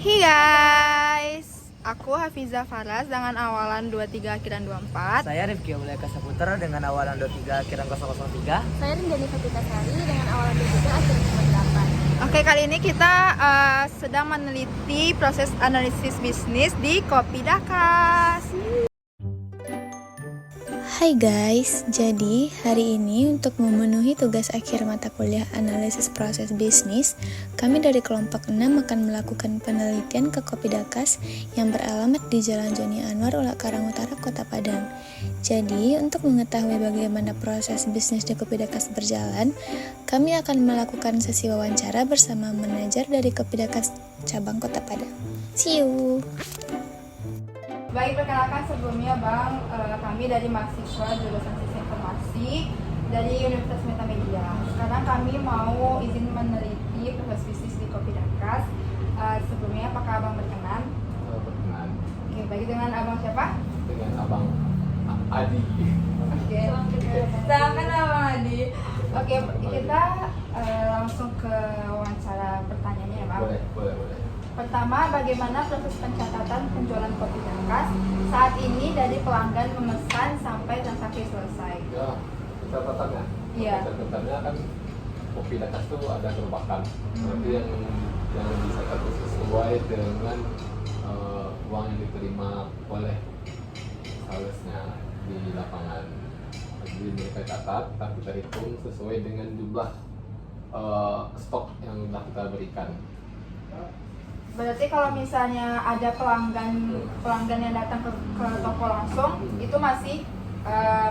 Hey guys, aku Hafiza Faraz dengan awalan 23 akhiran 24. Saya Rifki Abuleka Saputra dengan awalan 23 akhiran 003. Saya Rinjani Fatika Sari dengan awalan 23 akhiran 98. Oke, kali ini kita sedang meneliti proses analisis bisnis di Kopi Dakas. Hai guys, jadi hari ini untuk memenuhi tugas akhir mata kuliah analisis proses bisnis, kami dari kelompok 6 akan melakukan penelitian ke Kopi Dakas yang beralamat di Jalan Joni Anwar, Ulak Karang Utara, Kota Padang. Jadi, untuk mengetahui bagaimana proses bisnis di Kopi Dakas berjalan, kami akan melakukan sesi wawancara bersama manajer dari Kopi Dakas cabang Kota Padang. See you! Baik, perkenalkan sebelumnya Bang, kami dari mahasiswa jurusan Sistem Informasi dari Universitas Metamedia. Sekarang kami mau izin meneliti proses bisnis di Kopi Dakas. Sebelumnya apakah Abang berkenan? Berkenan. Oke, baik, dengan Abang siapa? Dengan Abang Adi. Oke, silakan Abang Adi. Oke, kita langsung ke wawancara pertanyaannya ya Bang. Boleh. Pertama, bagaimana proses pencatatan penjualan Kopi Dakas saat ini dari pelanggan memesan sampai transaksi selesai? Ya, catatannya. Iya. Catatannya kan Kopi Dakas itu ada gerbakan. Berarti yang dicatat itu sesuai dengan uang yang diterima oleh salesnya di lapangan. Jadi mereka catat, tapi kita hitung sesuai dengan jumlah stok yang sudah kita berikan. Berarti kalau misalnya ada pelanggan yang datang ke toko langsung, itu masih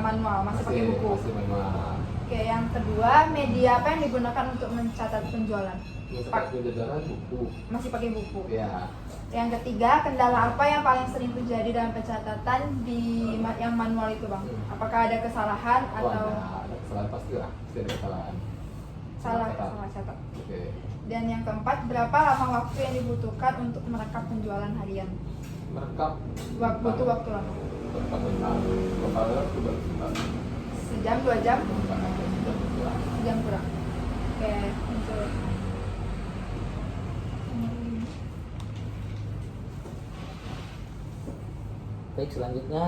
manual, masih pakai buku. Masih manual. Oke, yang kedua, media apa yang digunakan untuk mencatat penjualan? Mencatat penjualan buku. Masih pakai buku. Ya. Yang ketiga, kendala apa yang paling sering terjadi dalam pencatatan di yang manual itu Bang? Apakah ada kesalahan atau Ada kesalahan pasti lah, pasti ada kesalahan. salah catat? Oke. Dan yang keempat, berapa lama waktu yang dibutuhkan untuk merekap penjualan harian? Merekap Butuh waktu lama? merekap bentar. Totalnya itu berapa? Sejam, 2 jam? Enggak. Jam kurang. Oke, untuk Baik, selanjutnya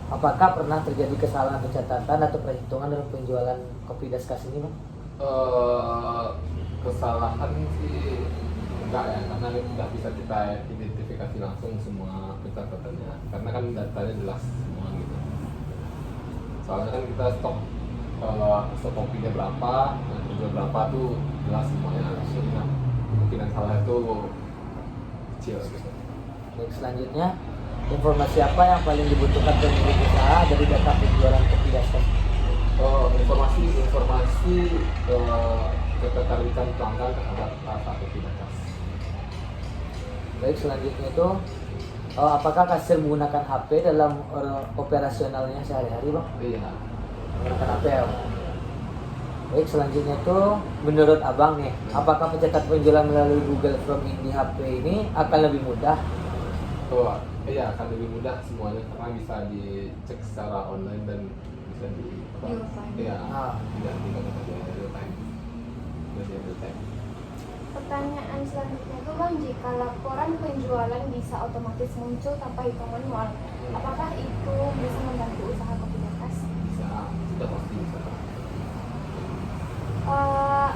apakah pernah terjadi kesalahan pencatatan atau perhitungan dalam penjualan Kopi Dakas ini, Bang? Kesalahan sih enggak ya, karena nggak bisa kita identifikasi langsung semua pencatatannya, karena kan datanya jelas semua gitu. Soalnya kan kita stok kopinya berapa, dan penjual berapa tuh jelas semuanya. Jadi kemungkinan salah itu kecil gitu. Baik, selanjutnya informasi apa yang paling dibutuhkan pemilik usaha dari data penjualan Kopi Dakas? Informasi ketertarikan pelanggan terhadap rasa Kopi Dakas. Baik, selanjutnya itu apakah kasir menggunakan HP dalam operasionalnya sehari-hari, Bang? Iya. Menggunakan HP ya, Bang? Baik, selanjutnya itu menurut Abang nih, apakah pencatat penjualan melalui Google Form di HP ini akan lebih mudah? Iya, akan lebih mudah semuanya karena bisa dicek secara online dan bisa Real time. Iya. Ah. Tidak ada real time. Pertanyaan selanjutnya itu Bang, jika laporan penjualan bisa otomatis muncul tanpa hitung manual, apakah itu bisa membantu usaha Kopi Dakas? Bisa, sudah pasti bisa.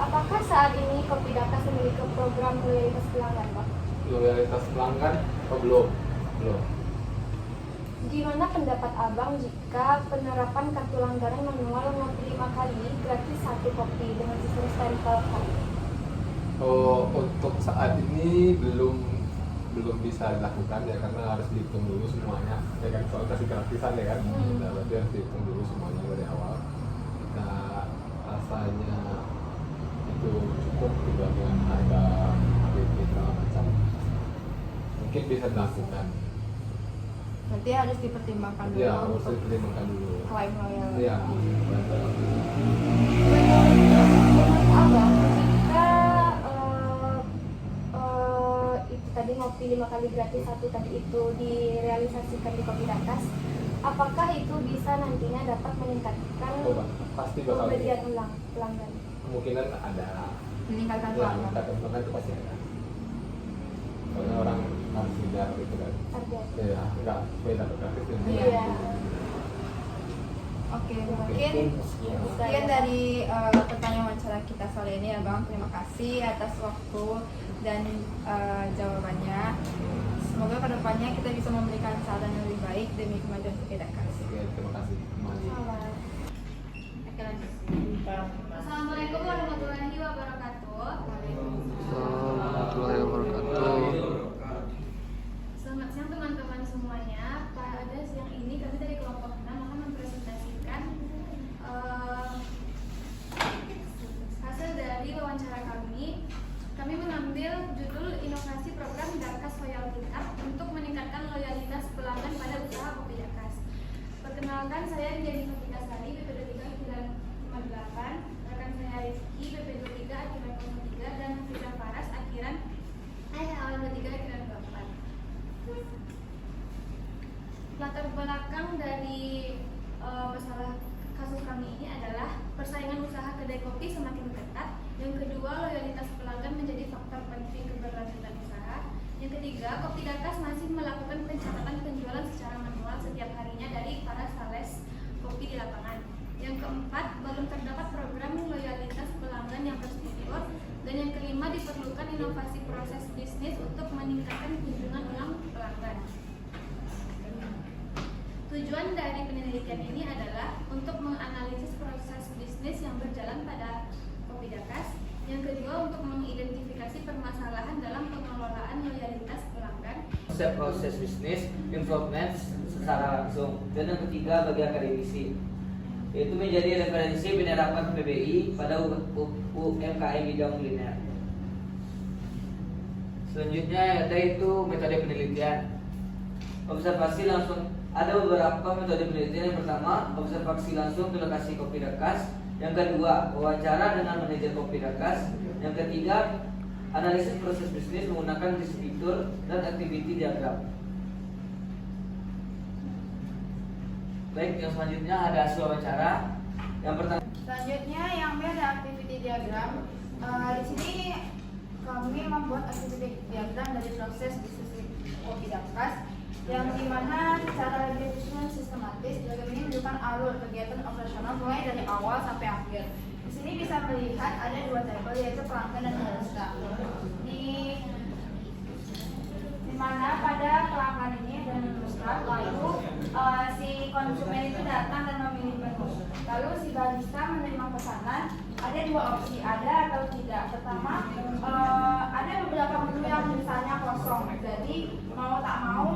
Apakah saat ini Kopi Dakas memiliki program loyalitas pelanggan, Bang? Loyalitas pelanggan? Belum. Gimana pendapat Abang jika penerapan kartu langganan manual ngopi 5 kali gratis 1 kopi dengan sistem stempel card? Untuk saat ini belum bisa dilakukan ya, karena harus dihitung dulu semuanya ya kan, soal kasih gratisan ya kan. Nah, berarti harus dihitung dulu semuanya dari awal. Nah, rasanya itu cukup juga dengan harga HPP segala macam, mungkin bisa dilakukan. berarti harus dipertimbangkan dulu Ya, harus untuk dipertimbangkan dulu. klaim loyalty. Iya. Menurut Abang, jika itu tadi ngopi 5 kali gratis 1 tadi itu direalisasikan di Kopi Dakas, apakah itu bisa nantinya dapat meningkatkan Pasti bakal pembelian ulang pelanggan? kemungkinan ada. Meningkatkan Ya, pelanggan. meningkatkan pelanggan itu pasti ada. nggak beda kreatif dan Iya. Oke, mungkin sekian dari pertanyaan wawancara kita sore ini ya Bang. Terima kasih atas waktu dan jawabannya. Semoga kedepannya kita bisa memberikan saran yang lebih baik demi kemajuan Kopidakas. Oke, terima kasih. Oke, lanjut. Assalamualaikum warahmatullahi wabarakatuh. Warahmatullahi wabarakatuh. Selamat siang teman-teman semuanya. Pada siang ini kami dari kelompok 6 akan mempresentasikan hasil dari wawancara kami. Kami mengambil judul Inovasi Program Dakas Loyalty Cup untuk meningkatkan loyalitas pelanggan pada usaha Kopidakas. Perkenalkan, saya Jenny Sofika Sari, BP23 Akiran 58, rekan saya Rizky, BP23 Akiran 03, dan Fitra Faras Akiran 23 Akiran 24. Latar belakang dari masalah kasus kami ini adalah persaingan usaha kedai kopi semakin ketat. Yang kedua, loyalitas pelanggan menjadi faktor penting keberlanjutan usaha. Yang ketiga, Kopidakas masih melakukan pencatatan penjualan secara manual setiap harinya dari para sales kopi di lapangan. Yang keempat, belum terdapat program loyalitas pelanggan yang terstruktur. Dan yang kelima, diperlukan inovasi proses bisnis untuk meningkatkan kunjungan ulang pelanggan. Tujuan dari penelitian ini adalah untuk menganalisis proses bisnis yang berjalan pada Kopidakas. Yang kedua, untuk mengidentifikasi permasalahan dalam pengelolaan loyalitas pelanggan. Proses bisnis, improvement secara langsung. Dan yang ketiga bagi akademisi, yaitu menjadi referensi penerapan PBI pada UMKM bidang kuliner. Selanjutnya yaitu metode penelitian. Observasi langsung. Ada beberapa metode penelitian. Yang pertama, observasi langsung ke lokasi Kopidakas. Yang kedua, wawancara dengan manajer Kopidakas. Yang ketiga, analisis proses bisnis menggunakan distributor dan activity diagram. Baik, yang selanjutnya ada hasil wawancara. Yang pertama, Selanjutnya yang B ada activity diagram. Di sini kami membuat activity diagram dari proses bisnis Kopidakas, yang dimana secara lebih sistematis diagram ini menunjukkan alur kegiatan operasional mulai dari awal sampai akhir. Di sini bisa melihat ada dua tabel, yaitu pelanggan dan barista. Di mana pada pelanggan ini dan barista, lalu si konsumen itu datang dan memilih menu. Lalu si barista menerima pesanan. Ada dua opsi, ada atau tidak. Pertama, ada beberapa menu yang misalnya kosong. Jadi mau tak mau,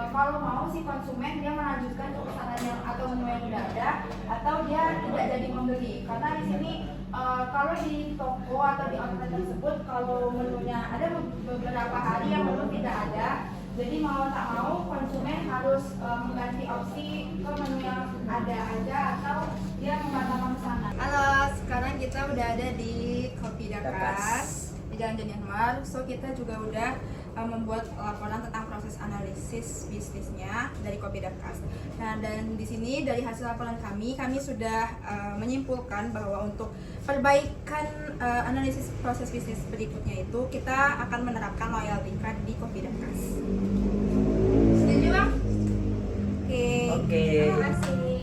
kalau mau si konsumen dia melanjutkan ke pesanan yang atau menu yang udah ada, atau dia tidak jadi membeli. Karena di sini kalau di toko atau di outlet tersebut, kalau menunya ada beberapa hari yang menu tidak ada. Jadi mau tak mau konsumen harus mengganti opsi ke menu yang ada aja atau dia membatalkan pesanan. Halo, sekarang kita udah ada di Kopidakas di Jalan Janianwar. So kita juga udah membuat laporan tentang proses analisis bisnisnya dari Kopidakas. Nah, dan di sini dari hasil laporan kami sudah menyimpulkan bahwa untuk perbaikan analisis proses bisnis berikutnya itu kita akan menerapkan loyalty card di Kopidakas. Setuju, Bang? Oke. Oke. Terima kasih.